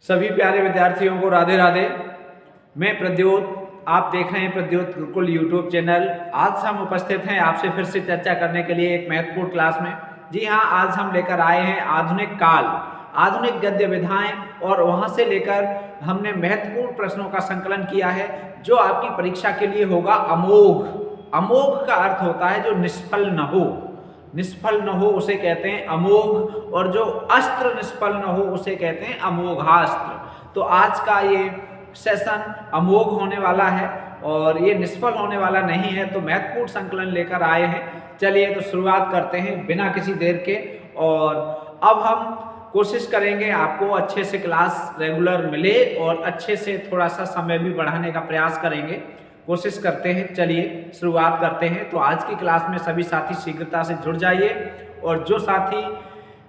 सभी प्यारे विद्यार्थियों को राधे राधे। मैं प्रद्योत, आप देख रहे हैं प्रद्योत गुरुकुल यूट्यूब चैनल। आज हम उपस्थित हैं आपसे फिर से चर्चा करने के लिए एक महत्वपूर्ण क्लास में। जी हाँ, आज हम लेकर आए हैं आधुनिक काल, आधुनिक गद्य विधाएं, और वहां से लेकर हमने महत्वपूर्ण प्रश्नों का संकलन किया है जो आपकी परीक्षा के लिए होगा अमोघ। अमोघ का अर्थ होता है जो निष्फल न हो, निष्फल न हो उसे कहते हैं अमोघ, और जो अस्त्र निष्फल न हो उसे कहते हैं अमोघास्त्र। तो आज का ये सेशन अमोघ होने वाला है और ये निष्फल होने वाला नहीं है, तो महत्वपूर्ण संकलन लेकर आए हैं। चलिए तो शुरुआत करते हैं बिना किसी देर के। और अब हम कोशिश करेंगे आपको अच्छे से क्लास रेगुलर मिले और अच्छे से थोड़ा सा समय भी बढ़ाने का प्रयास करेंगे, कोशिश करते हैं। चलिए शुरुआत करते हैं। तो आज की क्लास में सभी साथी शीघ्रता से जुड़ जाइए, और जो साथी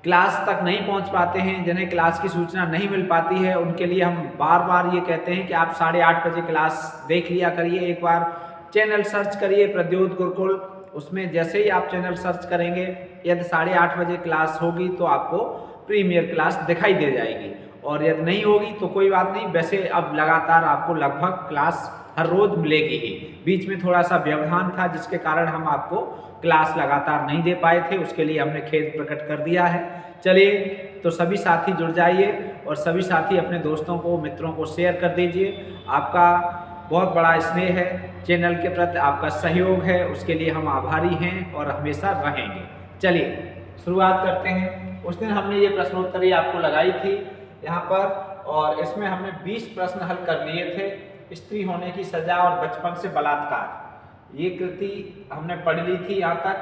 क्लास तक नहीं पहुंच पाते हैं, जिन्हें क्लास की सूचना नहीं मिल पाती है, उनके लिए हम बार बार ये कहते हैं कि आप 8:30 बजे क्लास देख लिया करिए। एक बार चैनल सर्च करिए प्रद्योत गुरुकुल, उसमें जैसे ही आप चैनल सर्च करेंगे, यदि 8:30 बजे क्लास होगी तो आपको प्रीमियर क्लास दिखाई दे जाएगी, और यदि नहीं होगी तो कोई बात नहीं। वैसे अब लगातार आपको लगभग क्लास हर रोज मिलेगी ही। बीच में थोड़ा सा व्यवधान था जिसके कारण हम आपको क्लास लगातार नहीं दे पाए थे, उसके लिए हमने खेद प्रकट कर दिया है। चलिए तो सभी साथी जुड़ जाइए और सभी साथी अपने दोस्तों को, मित्रों को शेयर कर दीजिए। आपका बहुत बड़ा स्नेह है, चैनल के प्रति आपका सहयोग है, उसके लिए हम आभारी हैं और हमेशा रहेंगे। चलिए शुरुआत करते हैं। उस दिन हमने ये प्रश्नोत्तरी आपको लगाई थी यहाँ पर, और इसमें हमने 20 प्रश्न हल कर लिए थे। स्त्री होने की सजा और बचपन से बलात्कार, ये कृति हमने पढ़ ली थी। यहाँ तक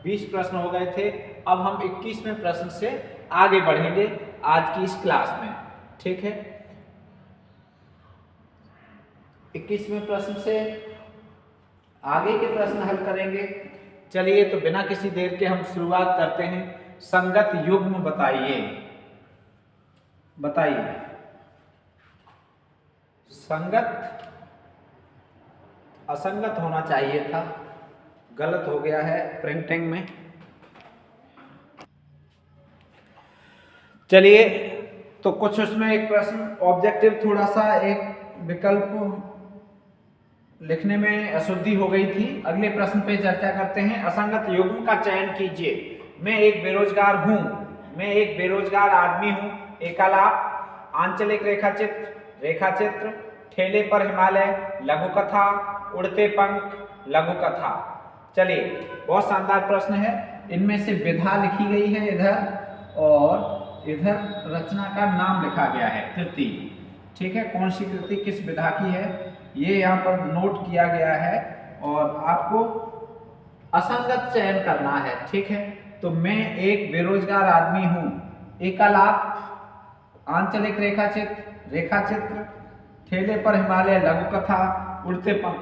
20 प्रश्न हो गए थे। अब हम 21वें प्रश्न से आगे बढ़ेंगे आज की इस क्लास में, ठीक है। 21वें प्रश्न से आगे के प्रश्न हल करेंगे। चलिए तो बिना किसी देर के हम शुरुआत करते हैं। संगत युग्म बताइए, बताइए संगत, असंगत होना चाहिए था, गलत हो गया है प्रिंटिंग में। चलिए तो कुछ उसमें एक प्रश्न ऑब्जेक्टिव, थोड़ा सा एक विकल्प लिखने में अशुद्धि हो गई थी। अगले प्रश्न पे चर्चा करते हैं। असंगत युग्म का चयन कीजिए। मैं एक बेरोजगार हूँ, मैं एक बेरोजगार आदमी हूँ। एकालाप, आंचलिक रेखाचित्र, रेखाचित्र, ठेले पर हिमालय, लघु कथा, उड़ते पंख, लघु कथा। चलिए बहुत शानदार प्रश्न है। इनमें से विधा लिखी गई है इधर, और इधर रचना का नाम लिखा गया है, कृति, ठीक है। कौन सी कृति किस विधा की है ये यहाँ पर नोट किया गया है, और आपको असंगत चयन करना है, ठीक है। तो मैं एक बेरोजगार आदमी हूँ, एकालाप, आंचलिक रेखाचित्र, रेखाचित्र, ठेले पर हिमालय, लघु कथा, उड़ते पंख,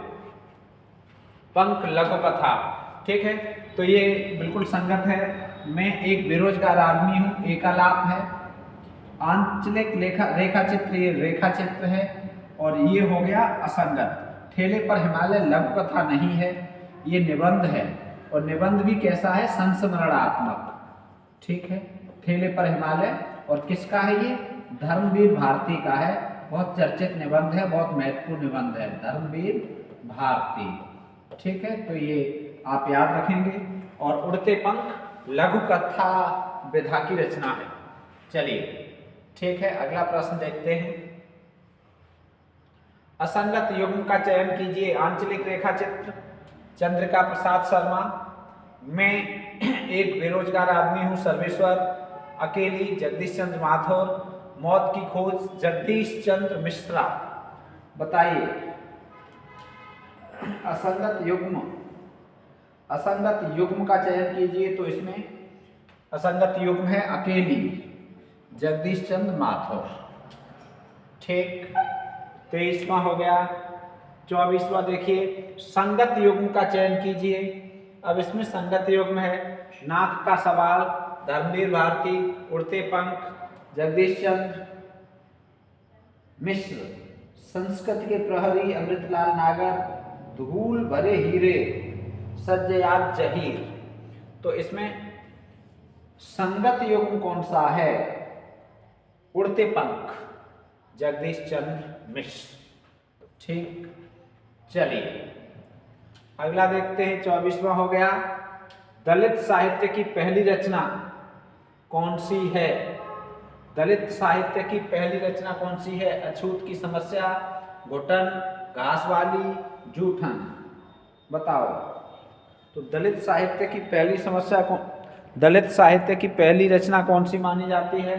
लघु कथा, ठीक है। तो ये बिल्कुल संगत है। मैं एक बेरोजगार आदमी हूँ, एकालाप है। आंचलिक रेखाचित्र, ये रेखाचित्र है, और ये हो गया असंगत। ठेले पर हिमालय, लघु कथा नहीं है, ये निबंध है, और निबंध भी कैसा है, संस्मरणात्मक, ठीक है। ठेले पर हिमालय, और किसका है ये, धर्मवीर भारती का है। बहुत चर्चित निबंध है, बहुत महत्वपूर्ण निबंध है, धर्मवीर भारती, ठीक है। तो ये आप याद रखेंगे। और उड़ते पंख लघु कथा विधा की रचना है। चलिए ठीक है, अगला प्रश्न देखते हैं। असंगत युग्म का चयन कीजिए। आंचलिक रेखाचित्र, चंद्रिका प्रसाद शर्मा। मैं एक बेरोजगार आदमी हूँ, सर्वेश्वर। अकेली, जगदीश चंद्र माथुर। मौत की खोज, जगदीश चंद्र मिश्रा। बताइए असंगत युग्म, असंगत युग्म का चयन कीजिए। तो इसमें असंगत युग्म है अकेली, जगदीश चंद्र माथुर, ठीक। 23वां हो गया। 24वां देखिए, संगत युग्म का चयन कीजिए। अब इसमें संगत युग्म है नाक का सवाल, धर्मवीर भारती, उड़ते पंख, जगदीश चंद्र मिश्र। संस्कृत के प्रहरी, अमृतलाल नागर। धूल भरे हीरे, सज्जयाद जहीर। तो इसमें संगत युग्म कौन सा है, उड़ते पंख, जगदीश चंद्र मिश्र। ठीक, चलिए अगला देखते हैं। 24वां हो गया, दलित साहित्य की पहली रचना कौन सी है? दलित साहित्य की पहली रचना कौन सी है? अछूत की समस्या, घुटन, घासवाली, जूठन, बताओ। तो दलित साहित्य की पहली समस्या कौन, दलित साहित्य की पहली रचना कौन सी मानी जाती है?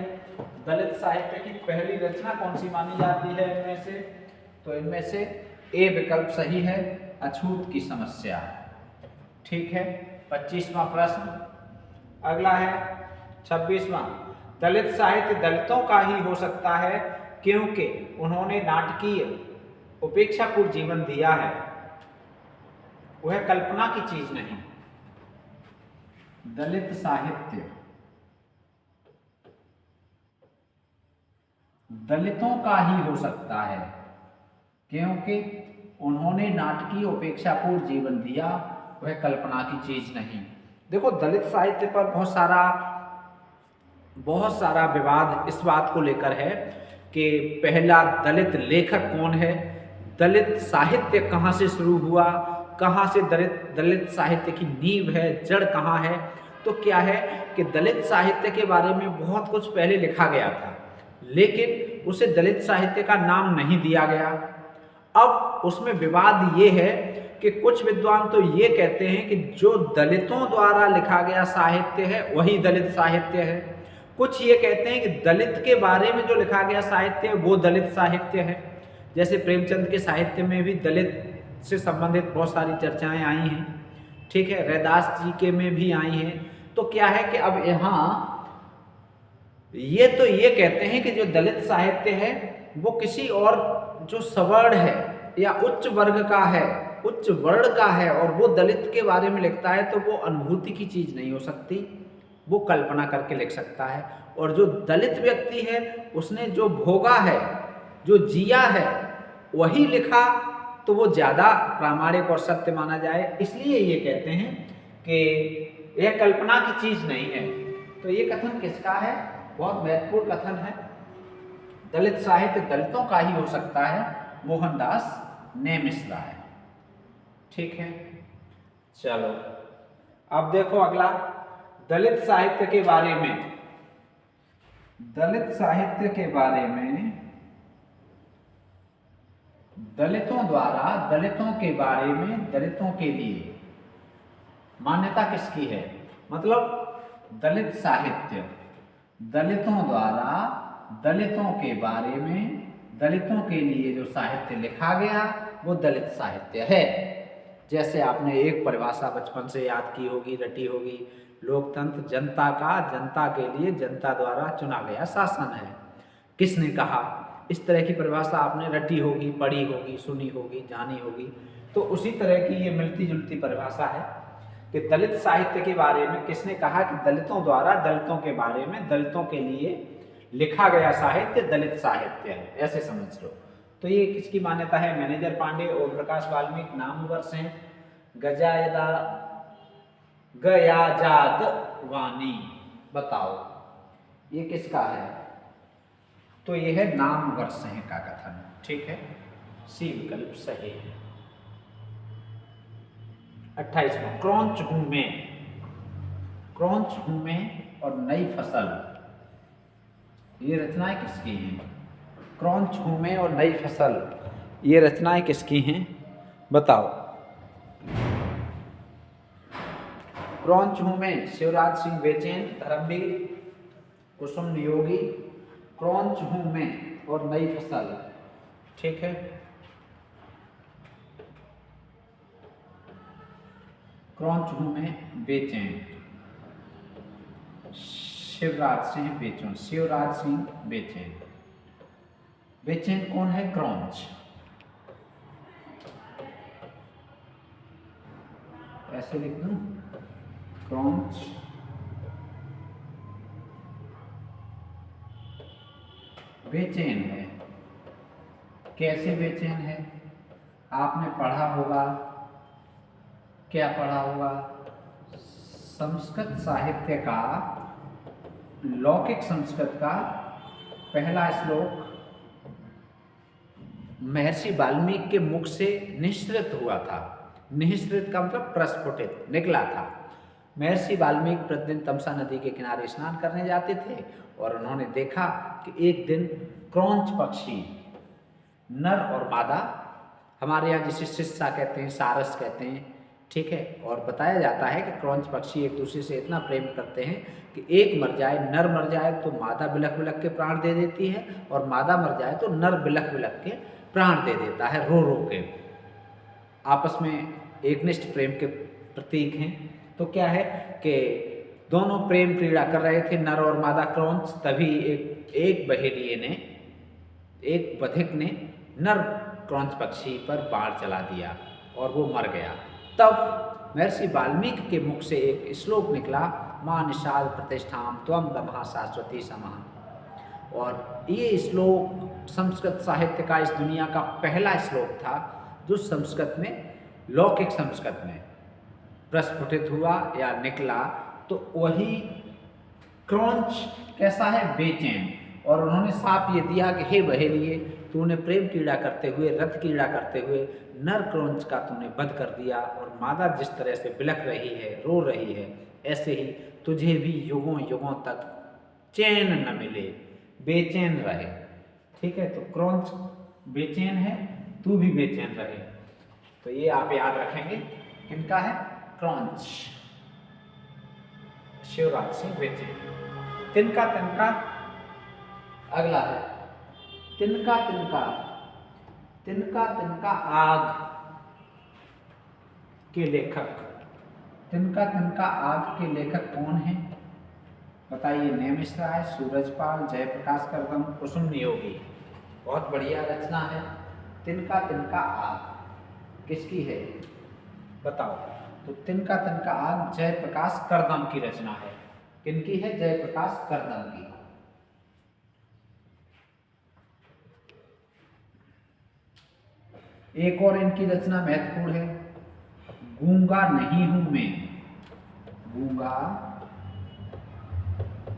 दलित साहित्य की पहली रचना कौन सी मानी जाती है इनमें से? तो इनमें से ए विकल्प सही है, अछूत की समस्या। ठीक है, 25वां प्रश्न। अगला है 26वां, दलित साहित्य दलितों का ही हो सकता है क्योंकि उन्होंने नाटकीय उपेक्षापूर्ण जीवन दिया है, वह कल्पना की चीज नहीं। दलित साहित्य दलितों का ही हो सकता है क्योंकि उन्होंने नाटकीय उपेक्षापूर्ण जीवन दिया, वह कल्पना की चीज नहीं। देखो, दलित साहित्य पर बहुत सारा विवाद इस बात को लेकर है कि पहला दलित लेखक कौन है, दलित साहित्य कहाँ से शुरू हुआ, कहाँ से दलित साहित्य की नींव है, जड़ कहाँ है। तो क्या है कि दलित साहित्य के बारे में बहुत कुछ पहले लिखा गया था, लेकिन उसे दलित साहित्य का नाम नहीं दिया गया। अब उसमें विवाद ये है कि कुछ विद्वान तो ये कहते हैं कि जो दलितों द्वारा लिखा गया साहित्य है वही दलित साहित्य है। कुछ ये कहते हैं कि दलित के बारे में जो लिखा गया साहित्य है वो दलित साहित्य है। जैसे प्रेमचंद के साहित्य में भी दलित से संबंधित बहुत सारी चर्चाएं आई हैं। ठीक है, रैदास जी के में भी आई हैं। तो क्या है कि अब यहाँ ये कहते हैं कि जो दलित साहित्य है वो किसी और जो सवर्ण है या उच्च वर्ग का है, उच्च वर्ण का है, और वो दलित के बारे में लिखता है तो वो अनुभूति की चीज नहीं हो सकती, वो कल्पना करके लिख सकता है। और जो दलित व्यक्ति है उसने जो भोगा है, जो जिया है, वही लिखा तो वो ज्यादा प्रामाणिक और सत्य माना जाए। इसलिए ये कहते हैं कि यह कल्पना की चीज नहीं है। तो ये कथन किसका है? बहुत महत्वपूर्ण कथन है। दलित साहित्य दलितों का ही हो सकता है, मोहनदास नेमिस राय। ठीक है, चलो अब देखो अगला, दलित साहित्य के बारे में, दलित साहित्य के बारे में दलितों द्वारा दलितों के बारे में दलितों के लिए मान्यता किसकी है? मतलब दलित साहित्य दलितों द्वारा दलितों के बारे में दलितों के लिए जो साहित्य लिखा गया वो दलित साहित्य है। जैसे आपने एक परिभाषा बचपन से याद की होगी, रटी होगी, लोकतंत्र जनता का, जनता के लिए, जनता द्वारा चुना गया शासन है। किसने कहा? इस तरह की परिभाषा आपने रटी होगी, पढ़ी होगी, सुनी होगी, जानी होगी। तो उसी तरह की ये मिलती जुलती परिभाषा है कि दलित साहित्य के बारे में किसने कहा कि दलितों द्वारा दलितों के बारे में दलितों के लिए लिखा गया साहित्य दलित साहित्य है, ऐसे समझ लो। तो ये किसकी मान्यता है? मैनेजर पांडे, ओम प्रकाश वाल्मीकि, नाम वर्ष हैं गयाजाद वाणी। बताओ ये किसका है? तो ये है नाम वर्ष हैं का कथन। ठीक है, सी विकल्प सही है। 28वां, क्रौंच हूं मैं, क्रौंच हूं मैं और नई फसल, ये रचनाएं किसकी हैं? क्रौंच हूं मैं और नई फसल, ये रचनाएं किसकी हैं? बताओ। क्रौंच हूं मैं शिवराज सिंह बेचैन, धर्मवीर, कुसुम नियोगी, क्रौंच हूं मैं और नई फसल। ठीक है, क्रौंच हूं मैं बेचैन, शिवराज सिंह बेचैन, शिवराज सिंह बेचैन। बेचैन कौन है? क्रौंच। ऐसे लिख दूं, क्रौंच बेचैन है। कैसे बेचैन है? आपने पढ़ा होगा, क्या पढ़ा होगा? संस्कृत साहित्य का, लौकिक संस्कृत का पहला श्लोक महर्षि वाल्मीकि के मुख से निःसृत हुआ था। निःसृत का मतलब प्रस्फुटित निकला था। महर्षि वाल्मीकि प्रतिदिन तमसा नदी के किनारे स्नान करने जाते थे और उन्होंने देखा कि एक दिन क्रौंच पक्षी, नर और मादा, हमारे यहाँ जिसे सिस्सा कहते हैं, सारस कहते हैं, ठीक है, और बताया जाता है कि क्रौंच पक्षी एक दूसरे से इतना प्रेम करते हैं कि एक मर जाए, नर मर जाए तो मादा बिलख बिलख के प्राण दे देती है, और मादा मर जाए तो नर बिलख बिलख के प्राण दे देता है, रो रो के। आपस में एकनिष्ठ प्रेम के प्रतीक हैं। तो क्या है कि दोनों प्रेम क्रीड़ा कर रहे थे, नर और मादा क्रौंच। तभी एक बहेलिये ने, एक बधिक ने नर क्रौंच पक्षी पर बाण चला दिया और वो मर गया। तब महर्षि वाल्मीकि के मुख से एक श्लोक निकला, मां निषाद प्रतिष्ठाम त्वं ब्रह्मा शाश्वती समः। और ये श्लोक संस्कृत साहित्य का, इस दुनिया का पहला श्लोक था जो संस्कृत में, लौकिक संस्कृत में प्रस्फुटित हुआ या निकला। तो वही क्रौंच कैसा है, बेचैन, और उन्होंने साप ये दिया कि हे बहेलिये, तूने प्रेम क्रीड़ा करते हुए, रत क्रीड़ा करते हुए नर क्रौंच का तूने वध कर दिया, और मादा जिस तरह से बिलख रही है, रो रही है, ऐसे ही तुझे भी युगों युगों तक चैन न मिले, बेचैन रहे। ठीक है, तो क्रौंच बेचैन है, तू भी बेचैन रहे। तो ये आप याद रखेंगे, किनका है, क्रौंच, शिवराज सिंह बेचैन। तिनका तिनका, अगला है तिनका तिनका। तिनका तिनका आग के लेखक, तिनका तिनका आग के लेखक कौन है, बताइए। नेमिष राय, सूरजपाल, जयप्रकाश करदम, कुसुम नियोगी। बहुत बढ़िया रचना है। तिनका तिनका आग किसकी है, बताओ। तो तिनका तिनका आग जयप्रकाश करदम की रचना है। किनकी है, जयप्रकाश करदम की। एक और इनकी रचना महत्वपूर्ण है, गूंगा नहीं हूं मैं। गूंगा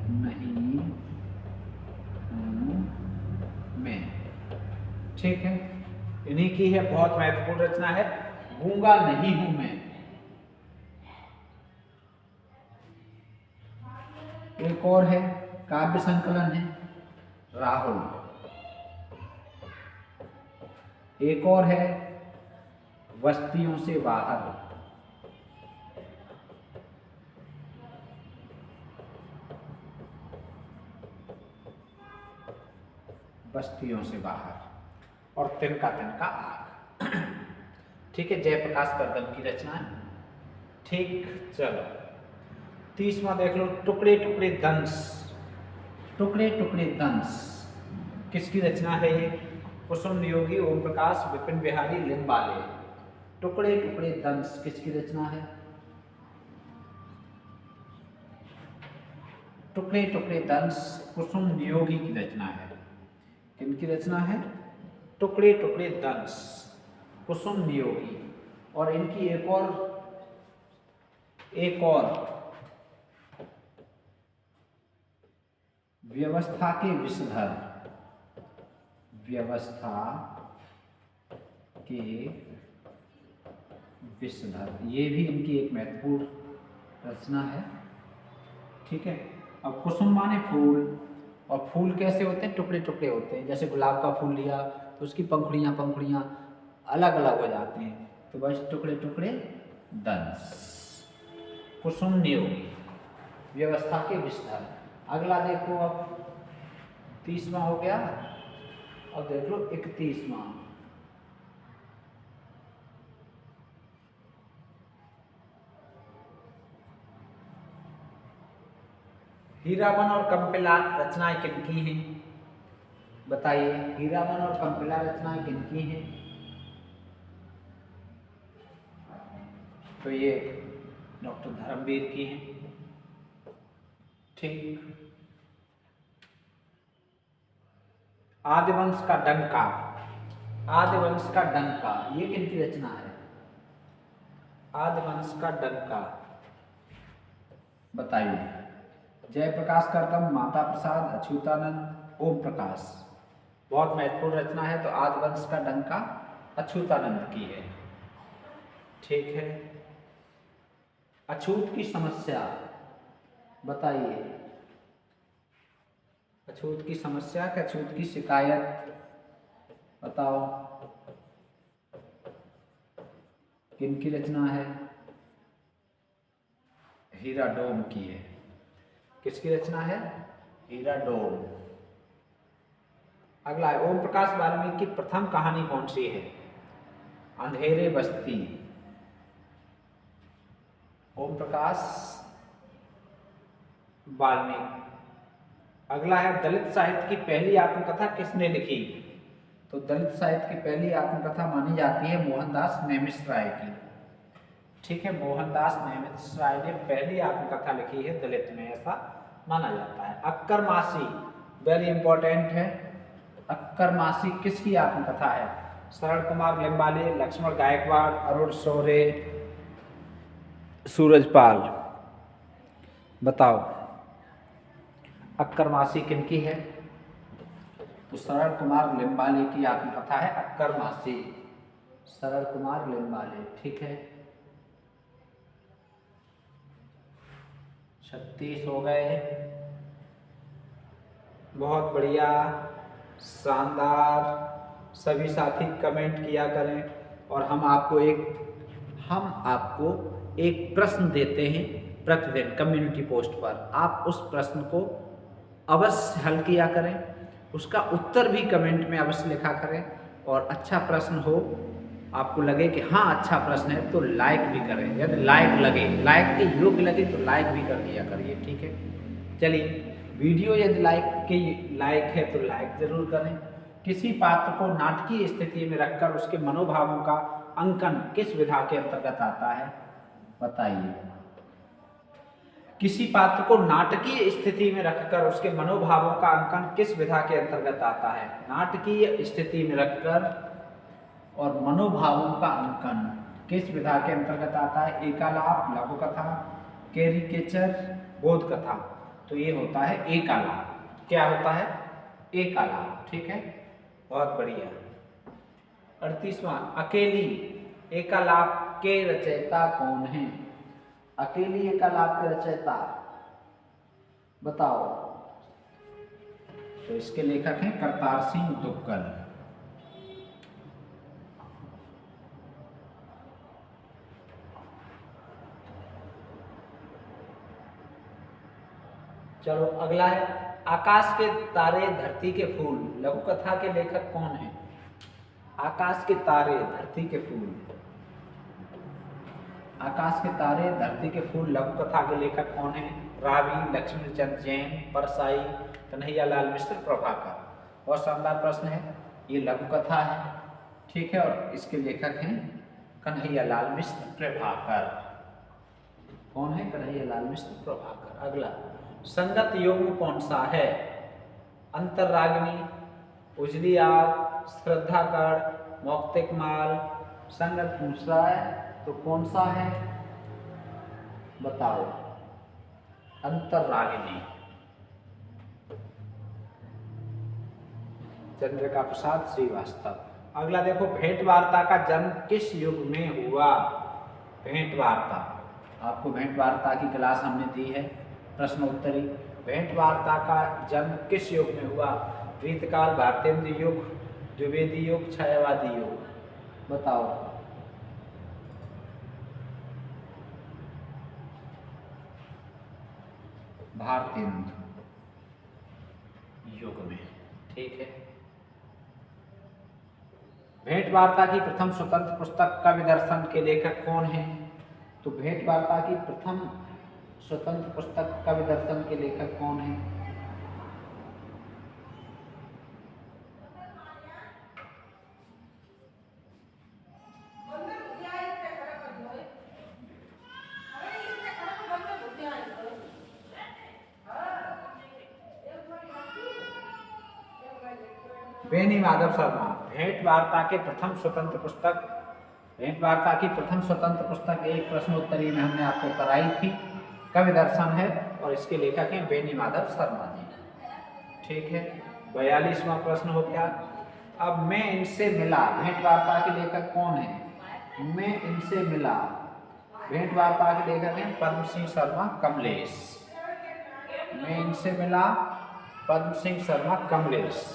नहीं हूं मैं, ठीक है, इन्हीं की है, बहुत महत्वपूर्ण रचना है, गूंगा नहीं हूं मैं। एक और है, काव्य संकलन है, राहुल। एक और है, बस्तियों से बाहर। बस्तियों से बाहर, और तिनका तिनका आग। ठीक है, जयप्रकाश करदम की रचना है। ठीक, चलो 30वां देख लो, टुकड़े टुकड़े दंश। टुकड़े टुकड़े दंश किसकी रचना है ये, कुसुम नियोगी, ओम प्रकाश, विपिन बिहारी लिम्बाले। टुकड़े टुकड़े दंश किसकी रचना है, टुकड़े टुकड़े दंश कुसुम नियोगी की रचना है। किनकी रचना है, टुकड़े टुकड़े दंश कुसुम नियोगी। और इनकी एक और व्यवस्था के विषधर, व्यवस्था के विषधर, ये भी इनकी एक महत्वपूर्ण रचना है। ठीक है, अब कुसुम माने फूल, और फूल कैसे होते हैं, टुकड़े टुकड़े होते हैं। जैसे गुलाब का फूल लिया तो उसकी पंखुड़ियाँ अलग अलग हो जाती हैं, तो बस टुकड़े टुकड़े दंश। कुसुम नियोगी, व्यवस्था के विषधर। अगला देखो, अब 30वां हो गया, अब देख लो 31वां। हीरावन और कंपिला रचनाएं किनकी हैं, बताइए। हीरावन और कंपिला रचनाएं किनकी हैं, तो ये डॉक्टर धर्मवीर की हैं। ठीक, आदिवंश का डंका, आदिवंश का डंका ये किनकी रचना है, आदिवंश का डंका, बताइए। जयप्रकाश करदम, माता प्रसाद, अच्युतानंद, ओम प्रकाश। बहुत महत्वपूर्ण रचना है। तो आदि वंश का डंका अछूतानंद की है। ठीक है, अछूत की समस्या बताइए। अछूत की समस्या क्या अछूत की शिकायत बताओ, किनकी रचना है? हीराडोम की है। किसकी रचना है? हीराडोम। अगला है, ओम प्रकाश वाल्मीकि की प्रथम कहानी कौन सी है? अंधेरे बस्ती। ओम प्रकाश वाल्मीकि। अगला है, दलित साहित्य की पहली आत्मकथा किसने लिखी? तो दलित साहित्य की पहली आत्मकथा मानी जाती है मोहनदास नेमिष-राय की। ठीक है, मोहनदास नेमिष-राय ने पहली आत्मकथा लिखी है दलित में, ऐसा माना जाता है। अक्कर मासी वेरी इंपॉर्टेंट है। अक्कर मासी किसकी आत्मकथा है? शरण कुमार लिम्बाले, लक्ष्मण गायकवाड़, अरुण शौर्य, सूरजपाल। बताओ अक्कर मासी किनकी है? तो शरण कुमार लिम्बाले की आत्मकथा है अक्कर मासी। शरण कुमार लिम्बाले। ठीक है, 36 हो गए। बहुत बढ़िया, शानदार। सभी साथी कमेंट किया करें और हम आपको एक प्रश्न देते हैं प्रतिदिन कम्युनिटी पोस्ट पर। आप उस प्रश्न को अवश्य हल किया करें, उसका उत्तर भी कमेंट में अवश्य लिखा करें। और अच्छा प्रश्न हो, आपको लगे कि हाँ अच्छा प्रश्न है तो लाइक भी करें। यदि लाइक के योग्य लगे तो लाइक भी कर दिया करिए। ठीक है, चलिए, वीडियो यदि लाइक है तो लाइक जरूर करें। किसी पात्र को नाटकीय स्थिति में रखकर उसके मनोभावों का अंकन किस विधा के अंतर्गत आता है? बताइए। किसी पात्र को नाटकीय स्थिति में रखकर उसके मनोभावों का अंकन किस विधा के अंतर्गत आता है? नाटकीय स्थिति में रखकर और मनोभावों का अंकन किस विधा के अंतर्गत आता है? एकालाप, लघु कथा, कैरिकेचर, बोध कथा। तो ये होता है एकालाप। क्या होता है? एकालाप। ठीक है, बहुत बढ़िया। 38वां, अकेली एकालाप के रचयिता कौन है? अकेली एकालाप के रचयिता बताओ। तो इसके लेखक हैं करतार सिंह तुक्कल। चलो अगला है, आकाश के तारे धरती के फूल लघु कथा के लेखक कौन है? आकाश के तारे धरती के फूल। आकाश के तारे धरती के फूल लघु कथा के लेखक कौन है? रावी, लक्ष्मीचंद जैन, परसाई, कन्हैयालाल मिश्र, प्रभाकर। बहुत शानदार प्रश्न है। ये लघु कथा है। ठीक है, और इसके लेखक हैं कन्हैयालाल मिश्र, प्रभाकर। कौन है? कन्हैयालाल मिश्र, प्रभाकर। अगला, संगत युग्म कौन सा है? अंतररागिनी, उजली आग, श्रद्धाकण, मौक्तिक माल। संगत पूछ रहा है तो कौन सा है बताओ? अंतररागिनी। चंद्रिका प्रसाद श्रीवास्तव। अगला देखो, भेंट वार्ता का जन्म किस युग में हुआ? भेंट वार्ता, आपको भेंट वार्ता की क्लास हमने दी है, प्रश्नोत्तरी। भेंट वार्ता का जन्म किस युग में हुआ? रीतकाल, भारतेंद्र युग, द्विवेदी युग, छायावादी युग। बताओ। भारतेंद्र युग में। ठीक है, भेंट वार्ता की प्रथम स्वतंत्र पुस्तक कवि दर्शन के लेखक कौन है? तो भेंट वार्ता की प्रथम स्वतंत्र पुस्तक कवि दर्शन के लेखक कौन है? बेनी माधव शर्मा। भेंट वार्ता के प्रथम स्वतंत्र पुस्तक, भेंट वार्ता की प्रथम स्वतंत्र पुस्तक एक प्रश्नोत्तरी में हमने आपको कराई थी, कवि दर्शन है और इसके लेखक हैं बेनी माधव शर्मा जी। ठीक है, 42वां प्रश्न हो गया। अब मैं इनसे मिला, भेंट वार्ता के लेखक कौन है? मैं इनसे मिला, भेंट वार्ता के लेखक हैं पद्म सिंह शर्मा कमलेश। मैं इनसे मिला, पद्म सिंह शर्मा कमलेश।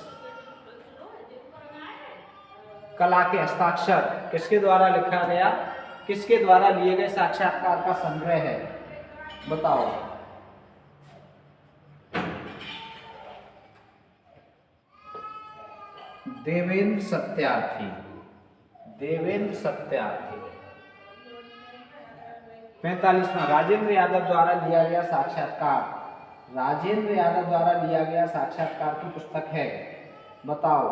कला के हस्ताक्षर किसके द्वारा लिखा गया, किसके द्वारा लिए गए साक्षात्कार का संग्रह है? बताओ। देवेंद्र सत्यार्थी, देवेंद्र सत्यार्थी। 45वां राजेंद्र यादव द्वारा लिया गया साक्षात्कार, राजेंद्र यादव द्वारा लिया गया साक्षात्कार की पुस्तक है? बताओ।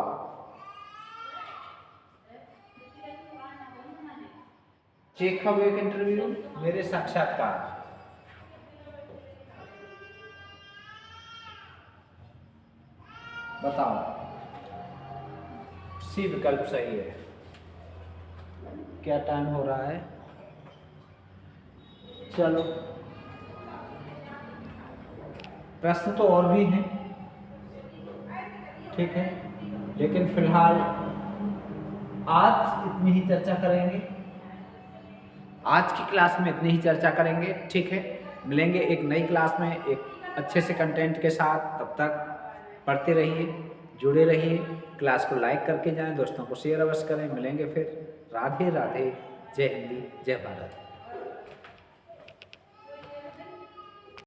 चेखव एक इंटरव्यू, मेरे साक्षात्कार। बताओ, सी विकल्प सही है। क्या टाइम हो रहा है? चलो, प्रश्न तो और भी हैं, ठीक है, लेकिन फिलहाल आज इतनी ही चर्चा करेंगे। आज की क्लास में इतनी ही चर्चा करेंगे, ठीक है। मिलेंगे एक नई क्लास में एक अच्छे से कंटेंट के साथ। तब तक पढ़ते रहिए, जुड़े रहिए, क्लास को लाइक करके जाएं, दोस्तों को शेयर अवश्य करें। मिलेंगे फिर। राधे राधे, जय हिंदी, जय भारत।